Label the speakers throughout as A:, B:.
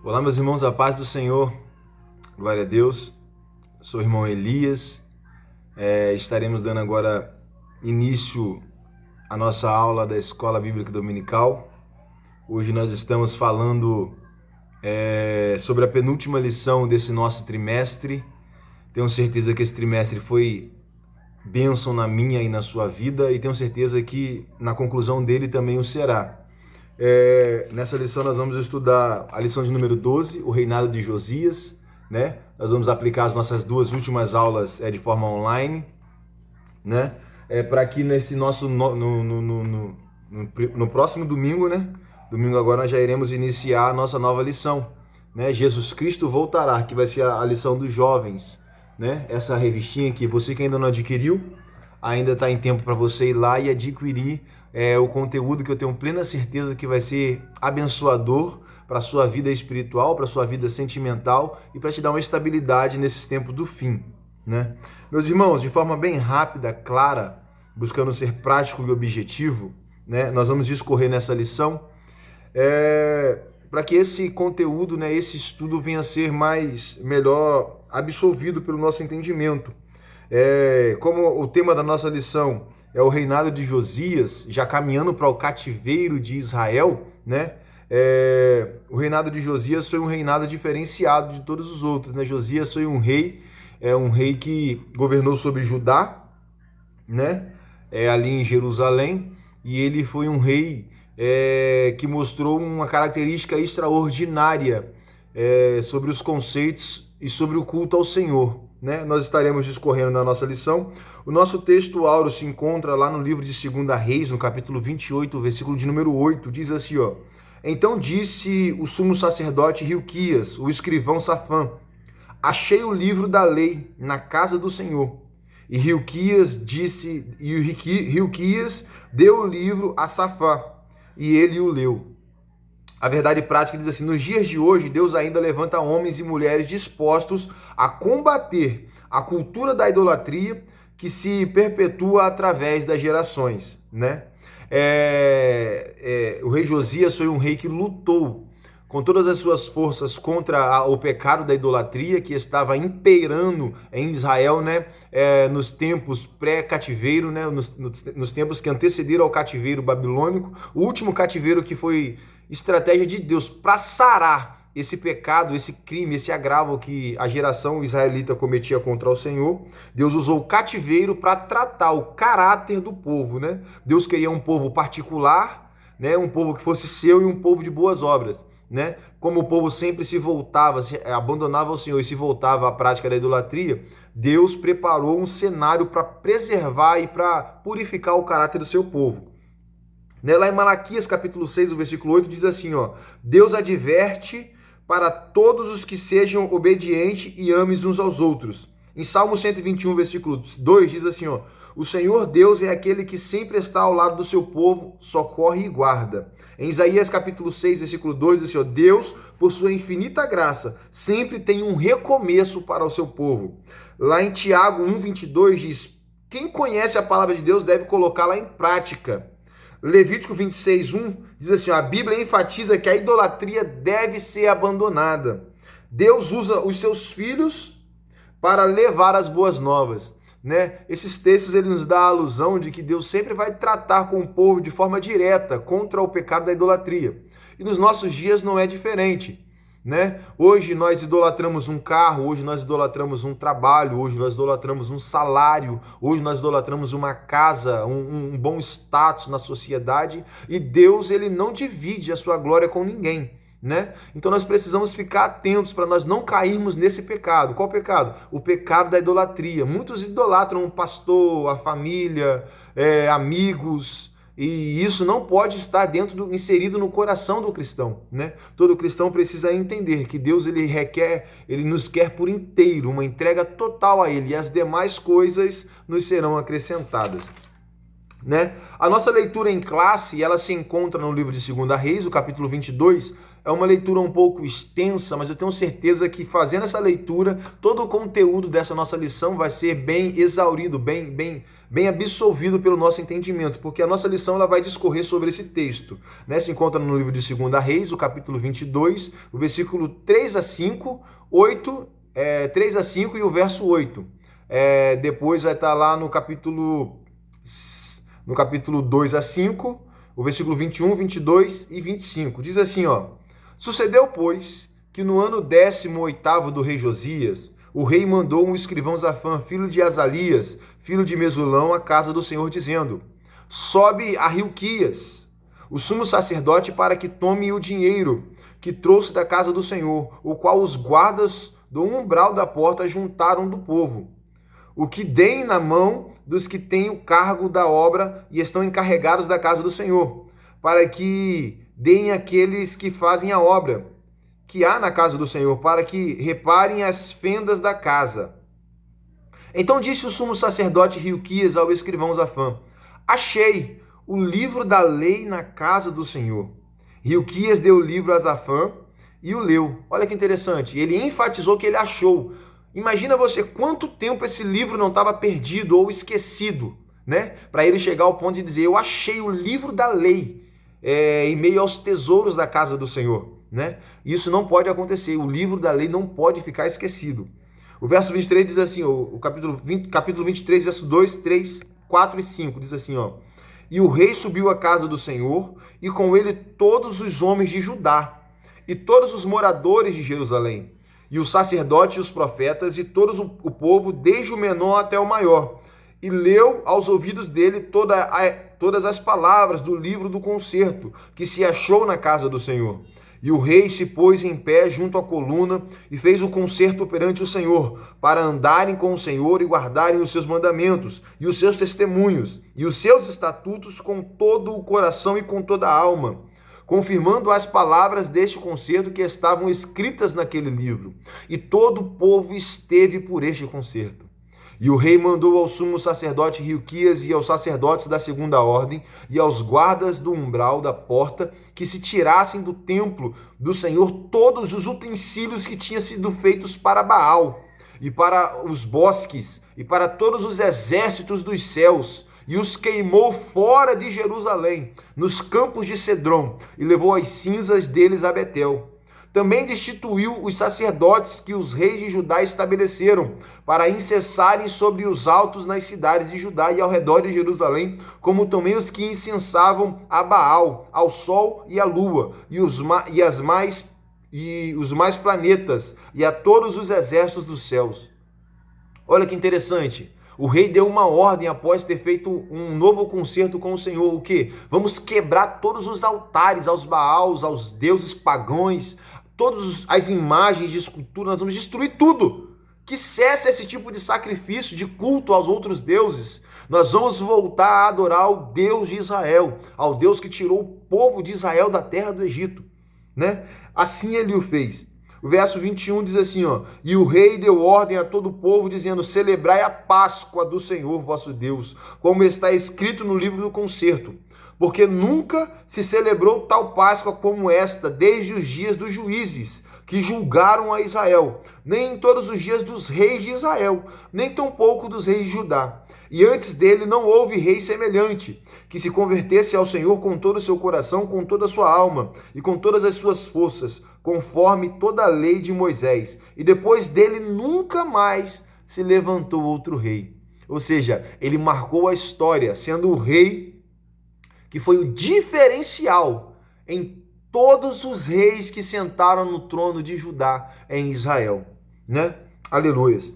A: Olá, meus irmãos, a paz do Senhor, glória a Deus. Sou o irmão Elias. Estaremos dando agora início à nossa aula da Escola Bíblica Dominical. Hoje nós estamos falando sobre a penúltima lição desse nosso trimestre. Tenho certeza que esse trimestre foi bênção na minha e na sua vida, e tenho certeza que na conclusão dele também o será. Nessa lição nós vamos estudar a lição de número 12, o reinado de Josias, né? Nós vamos aplicar as nossas duas últimas aulas de forma online, né? Para que nesse nosso no próximo domingo, né? Domingo agora nós já iremos iniciar a nossa nova lição, né? Jesus Cristo voltará, que vai ser a lição dos jovens, né? Essa revistinha que você que ainda não adquiriu, ainda está em tempo para você ir lá e adquirir o conteúdo que eu tenho plena certeza que vai ser abençoador para a sua vida espiritual, para a sua vida sentimental e para te dar uma estabilidade nesses tempos do fim, né? Meus irmãos, de forma bem rápida, clara, buscando ser prático e objetivo, né? Nós vamos discorrer nessa lição para que esse conteúdo, né, esse estudo venha a ser melhor absolvido pelo nosso entendimento. Como o tema da nossa lição é o reinado de Josias, já caminhando para o cativeiro de Israel, né? O reinado de Josias foi um reinado diferenciado de todos os outros, né? Josias foi um rei que governou sobre Judá, né? Ali em Jerusalém, e ele foi um rei que mostrou uma característica extraordinária sobre os conceitos e sobre o culto ao Senhor, né? Nós estaremos discorrendo na nossa lição. O nosso texto áureo se encontra lá no livro de 2 Reis, no capítulo 28, versículo de número 8, diz assim, ó: Então disse o sumo sacerdote Hilquias, o escrivão Safã: Achei o livro da lei na casa do Senhor. E Hilquias deu o livro a Safã, e ele o leu. A verdade prática diz assim: nos dias de hoje, Deus ainda levanta homens e mulheres dispostos a combater a cultura da idolatria que se perpetua através das gerações, né? O rei Josias foi um rei que lutou com todas as suas forças contra o pecado da idolatria que estava imperando em Israel, né? Nos tempos pré-cativeiro, né? Nos tempos que antecederam ao cativeiro babilônico, o último cativeiro que foi estratégia de Deus para sarar esse pecado, esse crime, esse agravo que a geração israelita cometia contra o Senhor. Deus usou o cativeiro para tratar o caráter do povo, né? Deus queria um povo particular, né? Um povo que fosse seu e um povo de boas obras, né? Como o povo sempre abandonava o Senhor e se voltava à prática da idolatria, Deus preparou um cenário para preservar e para purificar o caráter do seu povo. Lá em Malaquias capítulo 6, o versículo 8, diz assim, ó: Deus adverte para todos os que sejam obedientes e ames uns aos outros. Em Salmo 121, versículo 2, diz assim, ó: O Senhor Deus é aquele que sempre está ao lado do seu povo, socorre e guarda. Em Isaías capítulo 6, versículo 2, diz assim, ó: Deus, por sua infinita graça, sempre tem um recomeço para o seu povo. Lá em Tiago 1, 22, diz: Quem conhece a palavra de Deus deve colocá-la em prática. Levítico 26, 1 diz assim, a Bíblia enfatiza que a idolatria deve ser abandonada. Deus usa os seus filhos para levar as boas novas, né? Esses textos eles nos dão a alusão de que Deus sempre vai tratar com o povo de forma direta contra o pecado da idolatria. E nos nossos dias não é diferente, né? Hoje nós idolatramos um carro, hoje nós idolatramos um trabalho, hoje nós idolatramos um salário, hoje nós idolatramos uma casa, um bom status na sociedade, e Deus ele não divide a sua glória com ninguém, né? Então nós precisamos ficar atentos para nós não cairmos nesse pecado. Qual pecado? O pecado da idolatria. Muitos idolatram o pastor, a família, amigos, e isso não pode estar inserido no coração do cristão, né? Todo cristão precisa entender que Deus ele nos quer por inteiro, uma entrega total a Ele, e as demais coisas nos serão acrescentadas. né? A nossa leitura em classe, ela se encontra no livro de 2 Reis, o capítulo 22. É uma leitura um pouco extensa, mas eu tenho certeza que fazendo essa leitura, todo o conteúdo dessa nossa lição vai ser bem exaurido, bem absolvido pelo nosso entendimento, porque a nossa lição ela vai discorrer sobre esse texto, né? Se encontra no livro de 2 Reis, o capítulo 22, o versículo 3 a 5, 3 a 5 e o verso 8. Depois vai estar lá no capítulo 2 a 5, o versículo 21, 22 e 25. Diz assim, ó: Sucedeu, pois, que no ano 18º do rei Josias, o rei mandou um escrivão Zafã, filho de Azalias, filho de Mesulão, à casa do Senhor, dizendo: Sobe a Hilquias, o sumo sacerdote, para que tome o dinheiro que trouxe da casa do Senhor, o qual os guardas do umbral da porta juntaram do povo, o que deem na mão dos que têm o cargo da obra e estão encarregados da casa do Senhor, para que deem àqueles que fazem a obra que há na casa do Senhor, para que reparem as fendas da casa. Então disse o sumo sacerdote Hilquias ao escrivão Zafã: Achei o livro da lei na casa do Senhor. Hilquias deu o livro a Zafã e o leu. Olha que interessante, ele enfatizou que ele achou. Imagina você quanto tempo esse livro não estava perdido ou esquecido, né? Para ele chegar ao ponto de dizer: eu achei o livro da lei em meio aos tesouros da casa do Senhor, né? Isso não pode acontecer, o livro da lei não pode ficar esquecido. O verso 23 diz assim, o capítulo 23, verso 2, 3, 4 e 5, diz assim, ó: E o rei subiu à casa do Senhor, e com ele todos os homens de Judá, e todos os moradores de Jerusalém, e os sacerdotes e os profetas, e todo o povo, desde o menor até o maior, e leu aos ouvidos dele todas as palavras do livro do concerto, que se achou na casa do Senhor. E o rei se pôs em pé junto à coluna e fez o concerto perante o Senhor, para andarem com o Senhor e guardarem os seus mandamentos, e os seus testemunhos, e os seus estatutos com todo o coração e com toda a alma, confirmando as palavras deste concerto que estavam escritas naquele livro. E todo o povo esteve por este concerto. E o rei mandou ao sumo sacerdote Hilquias e aos sacerdotes da segunda ordem e aos guardas do umbral da porta que se tirassem do templo do Senhor todos os utensílios que tinham sido feitos para Baal e para os bosques e para todos os exércitos dos céus, e os queimou fora de Jerusalém, nos campos de Cedrom, e levou as cinzas deles a Betel. Também destituiu os sacerdotes que os reis de Judá estabeleceram para incensarem sobre os altos nas cidades de Judá e ao redor de Jerusalém, como também os que incensavam a Baal, ao sol e à lua, e os mais planetas, e a todos os exércitos dos céus. Olha que interessante. O rei deu uma ordem após ter feito um novo concerto com o Senhor. O quê? Vamos quebrar todos os altares aos Baals, aos deuses pagãos, todas as imagens de escultura, nós vamos destruir tudo. Que cesse esse tipo de sacrifício, de culto aos outros deuses. Nós vamos voltar a adorar ao Deus de Israel, ao Deus que tirou o povo de Israel da terra do Egito, né? Assim ele o fez. O verso 21 diz assim, ó: E o rei deu ordem a todo o povo, dizendo: Celebrai a Páscoa do Senhor vosso Deus, como está escrito no livro do concerto. Porque nunca se celebrou tal Páscoa como esta, desde os dias dos juízes, que julgaram a Israel, nem em todos os dias dos reis de Israel, nem tampouco dos reis de Judá. E antes dele não houve rei semelhante, que se convertesse ao Senhor com todo o seu coração, com toda a sua alma e com todas as suas forças, conforme toda a lei de Moisés. E depois dele nunca mais se levantou outro rei. Ou seja, ele marcou a história, sendo o rei que foi o diferencial em todos os reis que sentaram no trono de Judá em Israel, né? Aleluias.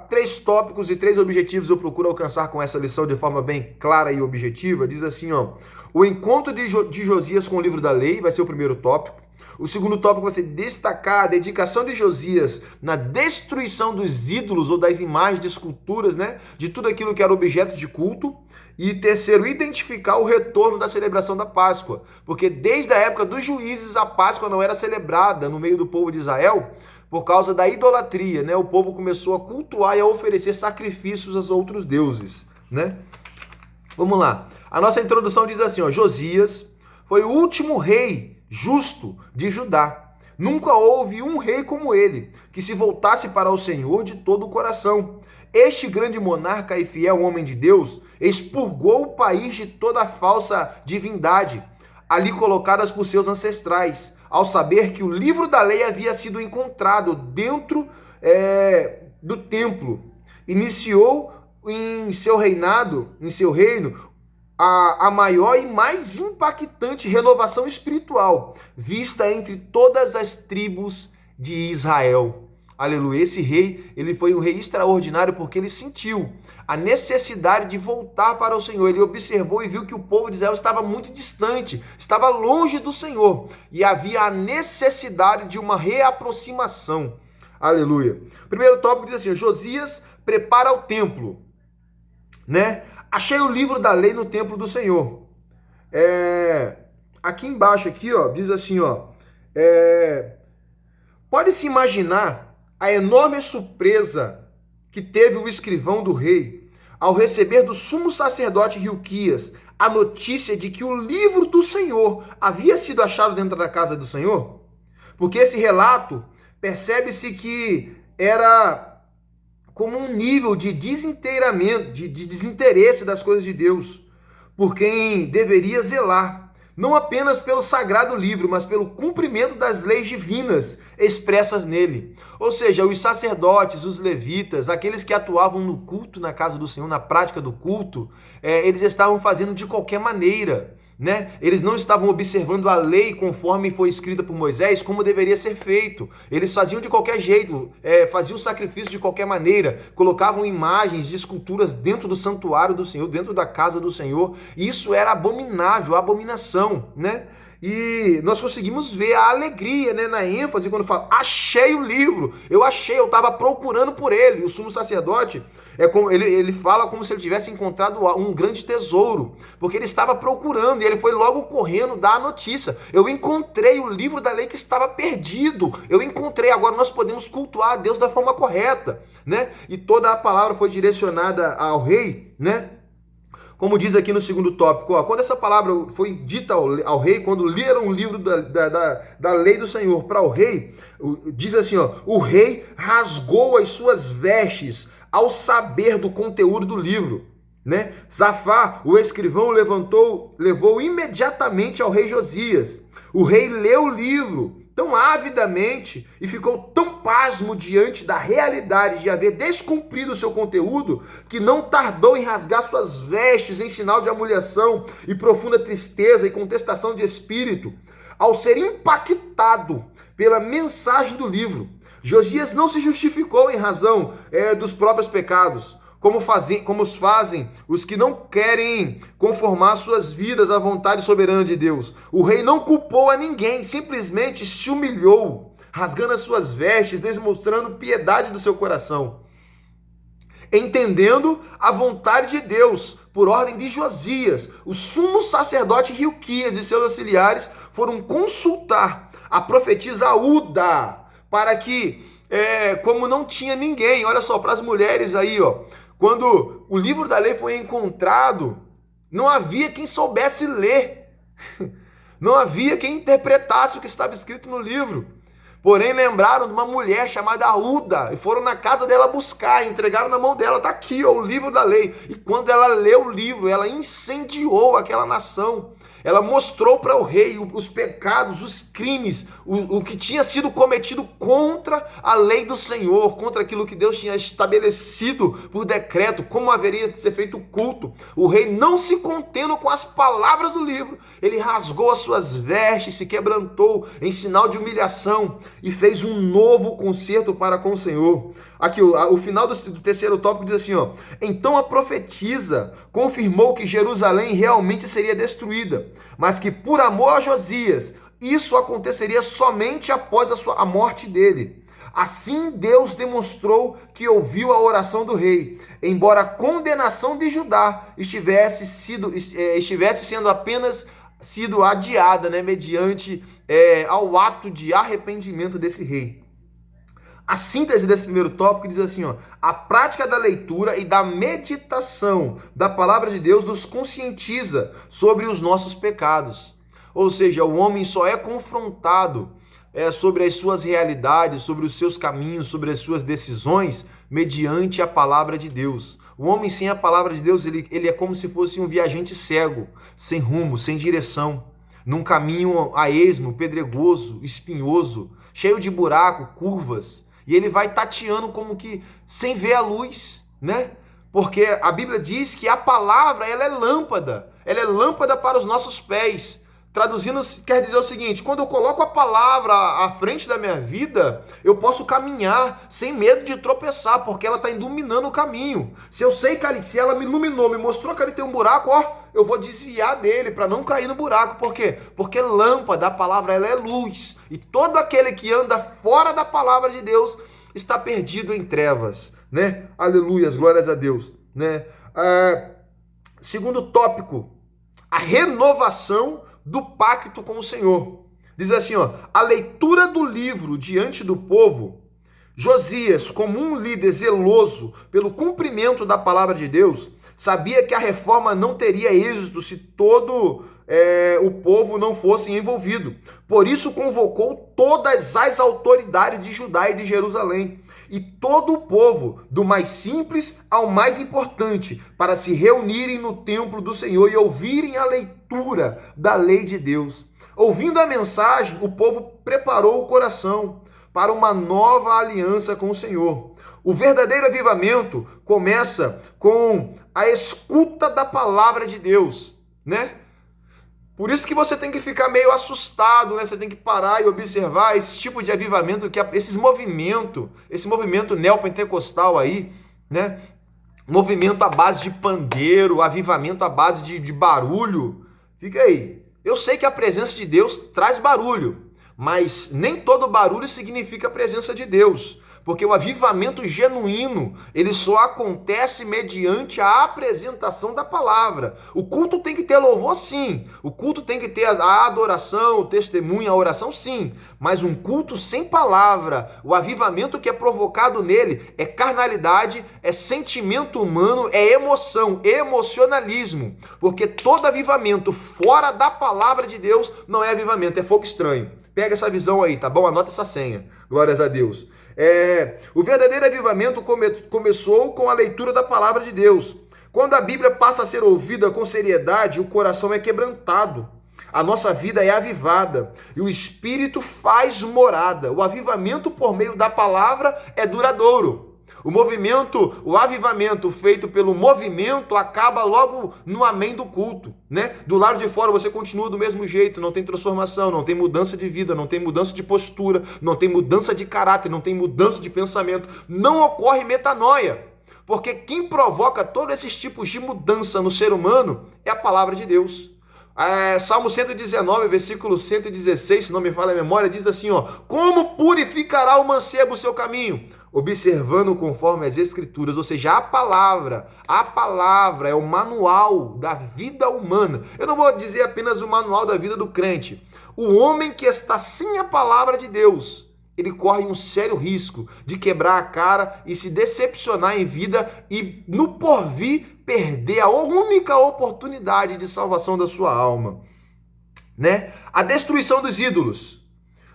A: 3 tópicos e 3 objetivos eu procuro alcançar com essa lição de forma bem clara e objetiva. Diz assim, ó: o encontro de Josias com o livro da lei vai ser o primeiro tópico. O segundo tópico vai ser destacar a dedicação de Josias na destruição dos ídolos ou das imagens de esculturas, né? De tudo aquilo que era objeto de culto. E terceiro, identificar o retorno da celebração da Páscoa. Porque desde a época dos juízes, a Páscoa não era celebrada no meio do povo de Israel por causa da idolatria, né? O povo começou a cultuar e a oferecer sacrifícios aos outros deuses, né? Vamos lá. A nossa introdução diz assim, ó, Josias foi o último rei justo de Judá. Nunca houve um rei como ele, que se voltasse para o Senhor de todo o coração. Este grande monarca e fiel homem de Deus expurgou o país de toda falsa divindade, ali colocadas por seus ancestrais, ao saber que o livro da lei havia sido encontrado dentro do templo. Iniciou em seu reino, a maior e mais impactante renovação espiritual vista entre todas as tribos de Israel. Aleluia. Esse rei, ele foi um rei extraordinário porque ele sentiu a necessidade de voltar para o Senhor. Ele observou e viu que o povo de Israel estava muito distante, estava longe do Senhor e havia a necessidade de uma reaproximação. Aleluia. O primeiro tópico diz assim: Josias prepara o templo, né? Achei o livro da lei no templo do Senhor. Aqui embaixo, aqui, ó, diz assim, ó. Pode-se imaginar a enorme surpresa que teve o escrivão do rei ao receber do sumo sacerdote Hilquias a notícia de que o livro do Senhor havia sido achado dentro da casa do Senhor? Porque esse relato percebe-se que era como um nível de desinteiramento, de desinteresse das coisas de Deus, por quem deveria zelar, não apenas pelo sagrado livro, mas pelo cumprimento das leis divinas expressas nele. Ou seja, os sacerdotes, os levitas, aqueles que atuavam no culto na casa do Senhor, na prática do culto, eles estavam fazendo de qualquer maneira, né? Eles não estavam observando a lei conforme foi escrita por Moisés, como deveria ser feito. Eles faziam de qualquer jeito, faziam sacrifício de qualquer maneira, colocavam imagens de esculturas dentro do santuário do Senhor, dentro da casa do Senhor. E isso era abominável, abominação, né? E nós conseguimos ver a alegria, né, na ênfase quando fala, achei o livro, eu estava procurando por ele. O sumo sacerdote, ele fala como se ele tivesse encontrado um grande tesouro, porque ele estava procurando e ele foi logo correndo dar a notícia. Eu encontrei o livro da lei que estava perdido, eu encontrei, agora nós podemos cultuar a Deus da forma correta, né? E toda a palavra foi direcionada ao rei, né? Como diz aqui no segundo tópico, ó, quando essa palavra foi dita ao rei, quando leram o livro da lei do Senhor para o rei, diz assim, ó, o rei rasgou as suas vestes ao saber do conteúdo do livro, né? Safá, o escrivão, levou imediatamente ao rei Josias. O rei leu o livro tão avidamente e ficou tão pasmo diante da realidade de haver descumprido o seu conteúdo, que não tardou em rasgar suas vestes em sinal de humilhação e profunda tristeza e contestação de espírito, ao ser impactado pela mensagem do livro. Josias não se justificou em razão dos próprios pecados, como fazem os que não querem conformar suas vidas à vontade soberana de Deus. O rei não culpou a ninguém, simplesmente se humilhou, rasgando as suas vestes, demonstrando piedade do seu coração. Entendendo a vontade de Deus, por ordem de Josias, o sumo sacerdote Hilquias e seus auxiliares foram consultar a profetisa Uda, para que, como não tinha ninguém, olha só, para as mulheres aí, ó, quando o livro da lei foi encontrado, não havia quem soubesse ler, não havia quem interpretasse o que estava escrito no livro. Porém, lembraram de uma mulher chamada Uda e foram na casa dela buscar, entregaram na mão dela, está aqui, ó, o livro da lei. E quando ela leu o livro, ela incendiou aquela nação. Ela mostrou para o rei os pecados, os crimes, o que tinha sido cometido contra a lei do Senhor, contra aquilo que Deus tinha estabelecido por decreto, como haveria de ser feito o culto. O rei, não se contendo com as palavras do livro, ele rasgou as suas vestes, se quebrantou em sinal de humilhação e fez um novo concerto para com o Senhor. Aqui, o final do terceiro tópico diz assim, ó, então a profetisa confirmou que Jerusalém realmente seria destruída, mas que por amor a Josias, isso aconteceria somente após a morte dele. Assim Deus demonstrou que ouviu a oração do rei, embora a condenação de Judá estivesse sendo apenas sido adiada, né, mediante ao ato de arrependimento desse rei. A síntese desse primeiro tópico diz assim, ó: a prática da leitura e da meditação da palavra de Deus nos conscientiza sobre os nossos pecados. Ou seja, o homem só é confrontado sobre as suas realidades, sobre os seus caminhos, sobre as suas decisões, mediante a palavra de Deus. O homem sem a palavra de Deus, ele é como se fosse um viajante cego, sem rumo, sem direção, num caminho a esmo, pedregoso, espinhoso, cheio de buraco, curvas, e ele vai tateando como que sem ver a luz, né? Porque a Bíblia diz que a palavra, ela é lâmpada para os nossos pés. Traduzindo, quer dizer o seguinte: quando eu coloco a palavra à frente da minha vida, eu posso caminhar sem medo de tropeçar, porque ela está iluminando o caminho. Se eu sei que se ela me iluminou, me mostrou que ali tem um buraco, ó, eu vou desviar dele para não cair no buraco. Por quê? Porque lâmpada, a palavra, ela é luz. E todo aquele que anda fora da palavra de Deus está perdido em trevas, né? Aleluias, glórias a Deus, né? Segundo tópico, a renovação do pacto com o Senhor. Diz assim, ó: a leitura do livro diante do povo, Josias, como um líder zeloso pelo cumprimento da palavra de Deus, sabia que a reforma não teria êxito se todo o povo não fosse envolvido. Por isso convocou todas as autoridades de Judá e de Jerusalém e todo o povo, do mais simples ao mais importante, para se reunirem no templo do Senhor e ouvirem a leitura da lei de Deus. Ouvindo a mensagem, o povo preparou o coração para uma nova aliança com o Senhor. O verdadeiro avivamento começa com a escuta da palavra de Deus, né? Por isso que você tem que ficar meio assustado, né? Você tem que parar e observar esse tipo de avivamento, esse movimento neopentecostal aí, né? Movimento à base de pandeiro, avivamento à base de barulho. Fica aí. Eu sei que a presença de Deus traz barulho, mas nem todo barulho significa a presença de Deus. Porque o avivamento genuíno, ele só acontece mediante a apresentação da palavra. O culto tem que ter louvor, sim. O culto tem que ter a adoração, o testemunho, a oração, sim. Mas um culto sem palavra, o avivamento que é provocado nele é carnalidade, é sentimento humano, é emoção, emocionalismo. Porque todo avivamento fora da palavra de Deus não é avivamento, é fogo estranho. Pega essa visão aí, tá bom? Anota essa senha. Glórias a Deus. O verdadeiro avivamento começou com a leitura da palavra de Deus. Quando a Bíblia passa a ser ouvida com seriedade, o coração é quebrantado. A nossa vida é avivada e o Espírito faz morada. O avivamento por meio da palavra é duradouro. O avivamento feito pelo movimento acaba logo no amém do culto, né? Do lado de fora você continua do mesmo jeito, não tem transformação, não tem mudança de vida, não tem mudança de postura, não tem mudança de caráter, não tem mudança de pensamento, não ocorre metanoia. Porque quem provoca todos esses tipos de mudança no ser humano é a palavra de Deus. Salmo 119, versículo 116, se não me falha a memória, diz assim, ó: como purificará o mancebo o seu caminho? Observando conforme as escrituras. Ou seja, a palavra é o manual da vida humana. Eu não vou dizer apenas o manual da vida do crente. O homem que está sem a palavra de Deus, ele corre um sério risco de quebrar a cara e se decepcionar em vida e no porvir perder a única oportunidade de salvação da sua alma, né? A destruição dos ídolos.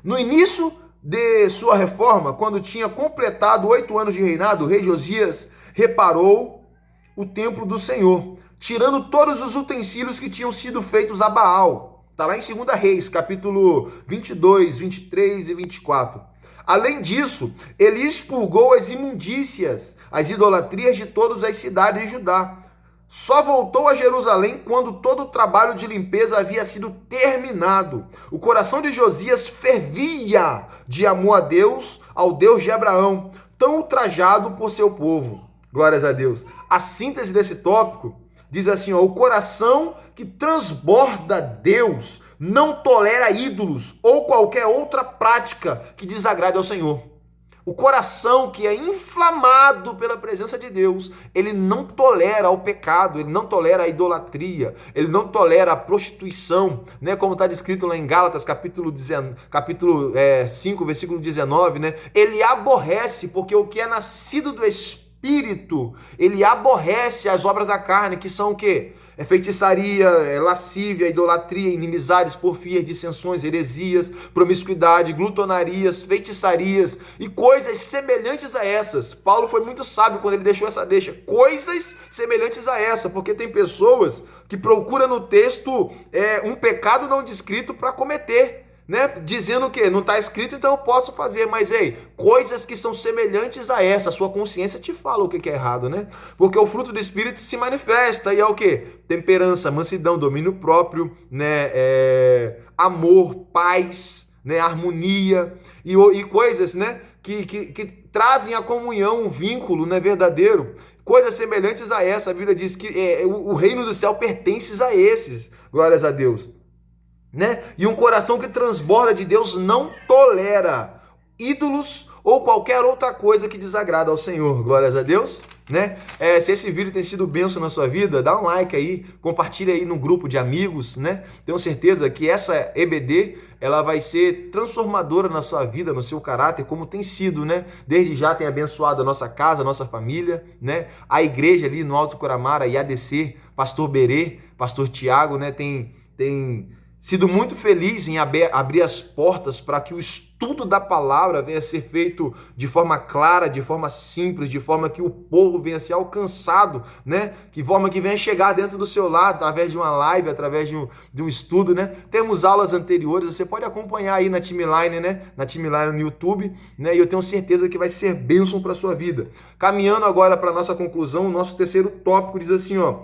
A: No início de sua reforma, quando tinha completado 8 anos de reinado, o rei Josias reparou o templo do Senhor, tirando todos os utensílios que tinham sido feitos a Baal. Está lá em 2 Reis, capítulo 22, 23 e 24. Além disso, ele expurgou as imundícias, as idolatrias de todas as cidades de Judá. Só voltou a Jerusalém quando todo o trabalho de limpeza havia sido terminado. O coração de Josias fervia de amor a Deus, ao Deus de Abraão, tão ultrajado por seu povo. Glórias a Deus. A síntese desse tópico diz assim, ó: o coração que transborda Deus não tolera ídolos ou qualquer outra prática que desagrade ao Senhor. O coração que é inflamado pela presença de Deus, ele não tolera o pecado, ele não tolera a idolatria, ele não tolera a prostituição, né? Como está descrito lá em Gálatas, capítulo 5, versículo 19, né? Ele aborrece, porque o que é nascido do Espírito, ele aborrece as obras da carne, que são o quê? É feitiçaria, é lascívia, idolatria, inimizades, porfias, dissensões, heresias, promiscuidade, glutonarias, feitiçarias e coisas semelhantes a essas. Paulo foi muito sábio quando ele deixou essa deixa. Coisas semelhantes a essa, porque tem pessoas que procuram no texto um pecado não descrito para cometer, né? Dizendo que não está escrito, então eu posso fazer. Mas, ei, coisas que são semelhantes a essa, a sua consciência te fala o que é errado, né? Porque o fruto do Espírito se manifesta e é o quê? Temperança, mansidão, domínio próprio, né? Amor, paz, né? Harmonia e coisas, né? Que trazem a comunhão, um vínculo, né? Verdadeiro. Coisas semelhantes a essa. A Bíblia diz que o reino do céu pertence a esses. Glórias a Deus. Né? E um coração que transborda de Deus não tolera ídolos ou qualquer outra coisa que desagrada ao Senhor. Glórias a Deus, né? Se esse vídeo tem sido bênção na sua vida, dá um like aí, compartilha aí no grupo de amigos, né? Tenho certeza que essa EBD, ela vai ser transformadora na sua vida, no seu caráter, como tem sido, né? Desde já tem abençoado a nossa casa, a nossa família, né? A igreja ali no Alto Curamara, IADC, Pastor Berê, Pastor Tiago, né? Tem sido muito feliz em abrir as portas para que o estudo da palavra venha a ser feito de forma clara, de forma simples, de forma que o povo venha a ser alcançado, né? De forma que venha chegar dentro do seu lar, através de uma live, através de um estudo, né? Temos aulas anteriores, você pode acompanhar aí na timeline, né? Na timeline no YouTube, né? E eu tenho certeza que vai ser bênção para a sua vida. Caminhando agora para a nossa conclusão, o nosso terceiro tópico diz assim, ó.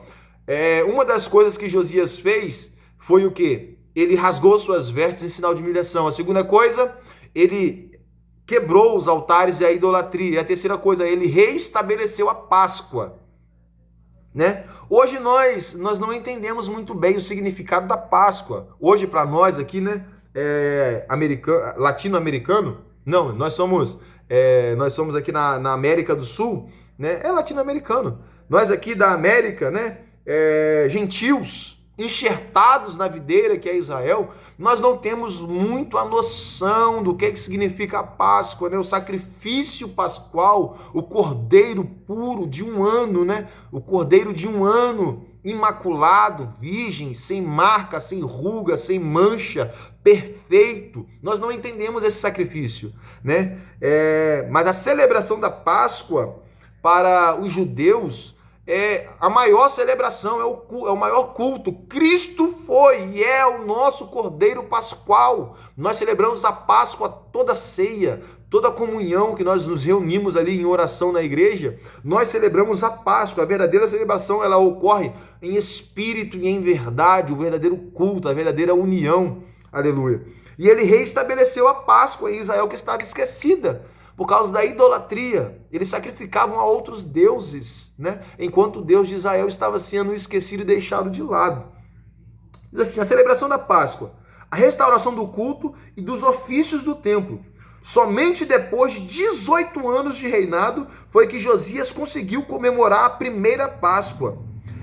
A: Uma das coisas que Josias fez foi o quê? Ele rasgou suas vestes em sinal de humilhação. A segunda coisa, ele quebrou os altares da idolatria. E a terceira coisa, ele reestabeleceu a Páscoa, né? Hoje nós não entendemos muito bem o significado da Páscoa. Hoje para nós aqui, né, latino-americano, não, nós somos aqui na América do Sul, né? É latino-americano. Nós aqui da América, né, gentios, enxertados na videira que é Israel, nós não temos muito a noção do que significa a Páscoa, né? O sacrifício pascual, o cordeiro puro de um ano, né? O cordeiro de um ano, imaculado, virgem, sem marca, sem ruga, sem mancha, perfeito. Nós não entendemos esse sacrifício, né? Mas a celebração da Páscoa para os judeus a maior celebração, é o maior culto. Cristo foi e é o nosso Cordeiro Pascual. Nós celebramos a Páscoa, toda ceia, toda comunhão que nós nos reunimos ali em oração na igreja. Nós celebramos a Páscoa. A verdadeira celebração, ela ocorre em espírito e em verdade, o verdadeiro culto, a verdadeira união. Aleluia. E ele reestabeleceu a Páscoa em Israel, que estava esquecida por causa da idolatria. Eles sacrificavam a outros deuses, né? Enquanto o Deus de Israel estava sendo esquecido e deixado de lado. Diz assim, a celebração da Páscoa, a restauração do culto e dos ofícios do templo. Somente depois de 18 anos de reinado foi que Josias conseguiu comemorar a primeira Páscoa.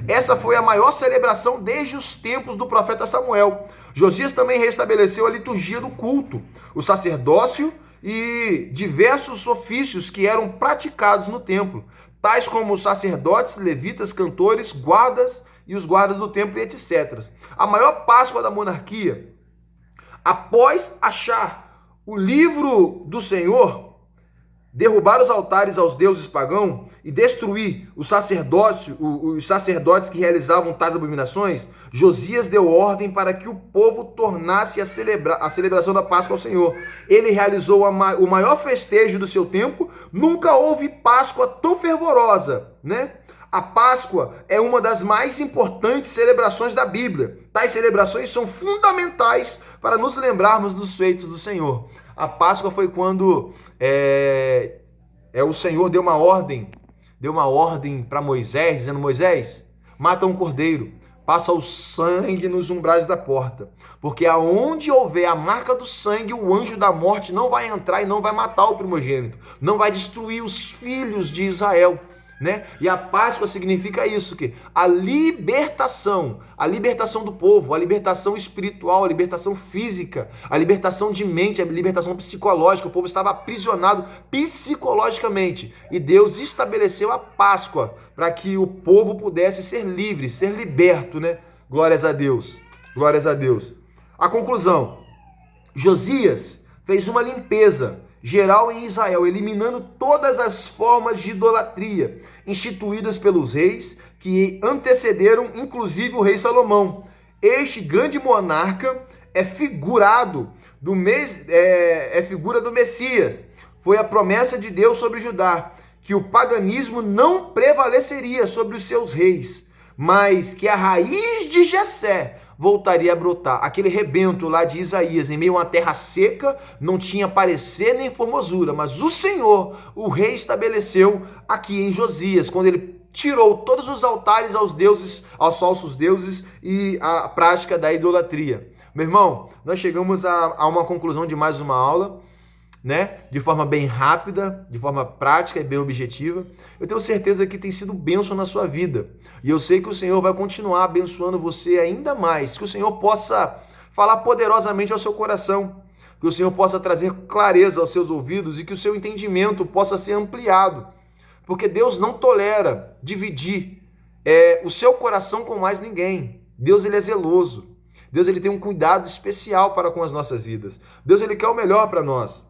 A: Essa foi a maior celebração desde os tempos do profeta Samuel. Josias também restabeleceu a liturgia do culto, o sacerdócio e diversos ofícios que eram praticados no templo, tais como os sacerdotes, levitas, cantores, guardas e os guardas do templo e etc. A maior Páscoa da monarquia, após achar o livro do Senhor, derrubar os altares aos deuses pagãos e destruir os sacerdotes que realizavam tais abominações, Josias deu ordem para que o povo tornasse a celebração da Páscoa ao Senhor. Ele realizou o maior festejo do seu tempo. Nunca houve Páscoa tão fervorosa, né? A Páscoa é uma das mais importantes celebrações da Bíblia. Tais celebrações são fundamentais para nos lembrarmos dos feitos do Senhor. A Páscoa foi quando o Senhor deu uma ordem para Moisés, dizendo: Moisés, mata um cordeiro passa o sangue nos umbrais da porta, porque aonde houver a marca do sangue, o anjo da morte não vai entrar e não vai matar o primogênito, não vai destruir os filhos de Israel, né? E a Páscoa significa isso, que a libertação do povo, a libertação espiritual, a libertação física, a libertação de mente, a libertação psicológica. O povo estava aprisionado psicologicamente e Deus estabeleceu a Páscoa para que o povo pudesse ser livre, ser liberto, né? Glórias a Deus, glórias a Deus. A conclusão: Josias fez uma limpeza geral em Israel, eliminando todas as formas de idolatria instituídas pelos reis que antecederam, inclusive o rei Salomão. Este grande monarca é figura do Messias. Foi a promessa de Deus sobre Judá, que o paganismo não prevaleceria sobre os seus reis, mas que a raiz de Jessé voltaria a brotar. Aquele rebento lá de Isaías, em meio a uma terra seca, não tinha parecer nem formosura, mas o Senhor, o rei, estabeleceu aqui em Josias, quando ele tirou todos os altares aos deuses, aos falsos deuses e a prática da idolatria. Meu irmão, nós chegamos a uma conclusão de mais uma aula, né? De forma bem rápida, de forma prática e bem objetiva. Eu tenho certeza que tem sido bênção na sua vida. E eu sei que o Senhor vai continuar abençoando você ainda mais. Que o Senhor possa falar poderosamente ao seu coração. Que o Senhor possa trazer clareza aos seus ouvidos e que o seu entendimento possa ser ampliado. Porque Deus não tolera dividir o seu coração com mais ninguém. Deus, ele é zeloso. Deus, ele tem um cuidado especial para com as nossas vidas. Deus, ele quer o melhor para nós.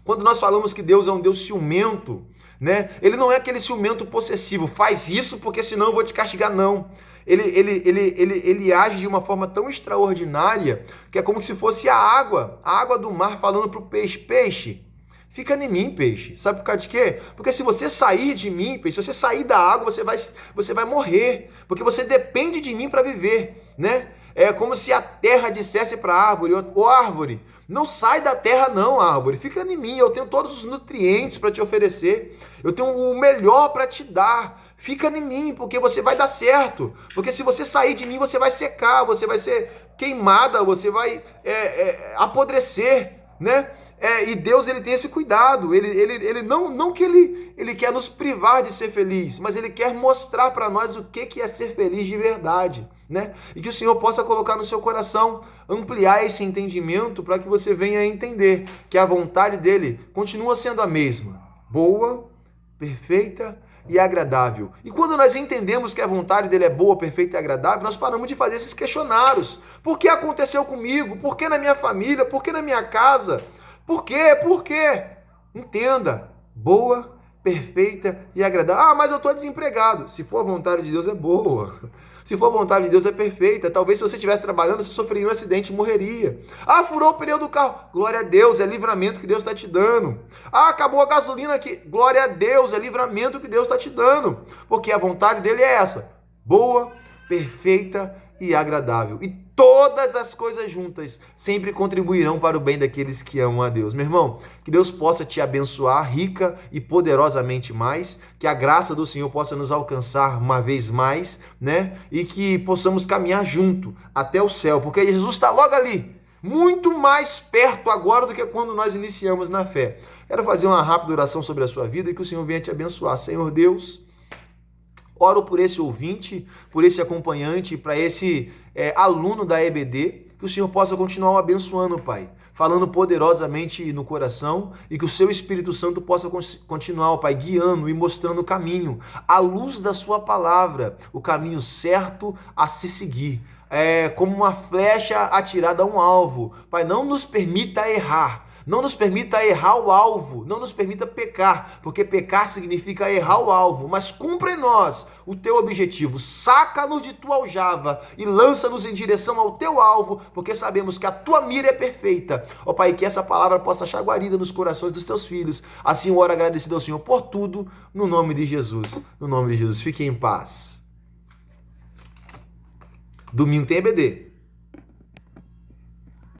A: Quando nós falamos que Deus é um Deus ciumento, né? Ele não é aquele ciumento possessivo, faz isso porque senão eu vou te castigar, não. Ele age de uma forma tão extraordinária que é como se fosse a água do mar falando para o peixe: peixe, fica em mim, peixe. Sabe por causa de quê? Porque se você sair de mim, peixe, se você sair da água, você vai morrer, porque você depende de mim para viver, né? É como se a terra dissesse para a árvore: ô árvore, não sai da terra não, árvore, fica em mim, eu tenho todos os nutrientes para te oferecer, eu tenho o melhor para te dar, fica em mim, porque você vai dar certo, porque se você sair de mim, você vai secar, você vai ser queimada, você vai apodrecer, né? E Deus, ele tem esse cuidado, ele não que ele quer nos privar de ser feliz, mas ele quer mostrar para nós o que é ser feliz de verdade, né? E que o Senhor possa colocar no seu coração, ampliar esse entendimento para que você venha a entender que a vontade dele continua sendo a mesma, boa, perfeita e agradável. E quando nós entendemos que a vontade dele é boa, perfeita e agradável, nós paramos de fazer esses questionários. Por que aconteceu comigo? Por que na minha família? Por que na minha casa? Por quê? Por quê? Entenda, boa, perfeita e agradável. Ah, mas eu estou desempregado. Se for a vontade de Deus, é boa. Se for a vontade de Deus, é perfeita. Talvez se você estivesse trabalhando, você sofreria um acidente e morreria. Ah, furou o pneu do carro. Glória a Deus, é livramento que Deus está te dando. Ah, acabou a gasolina aqui. Glória a Deus, é livramento que Deus está te dando. Porque a vontade dele é essa: boa, perfeita e agradável. E todas as coisas juntas sempre contribuirão para o bem daqueles que amam a Deus. Meu irmão, que Deus possa te abençoar rica e poderosamente mais, que a graça do Senhor possa nos alcançar uma vez mais, né? E que possamos caminhar junto até o céu, porque Jesus está logo ali, muito mais perto agora do que quando nós iniciamos na fé. Quero fazer uma rápida oração sobre a sua vida e que o Senhor venha te abençoar. Senhor Deus, oro por esse ouvinte, por esse acompanhante, para esse aluno da EBD, que o Senhor possa continuar o abençoando, Pai, falando poderosamente no coração e que o seu Espírito Santo possa continuar, Pai, guiando e mostrando o caminho, à luz da sua palavra, o caminho certo a se seguir. Como uma flecha atirada a um alvo. Pai, não nos permita errar. Não nos permita errar o alvo, não nos permita pecar, porque pecar significa errar o alvo, mas cumpra em nós o teu objetivo, saca-nos de tua aljava e lança-nos em direção ao teu alvo, porque sabemos que a tua mira é perfeita. Ó Pai, que essa palavra possa achar guarida nos corações dos teus filhos, assim eu oro agradecido ao Senhor por tudo, no nome de Jesus, fique em paz. Domingo tem EBD.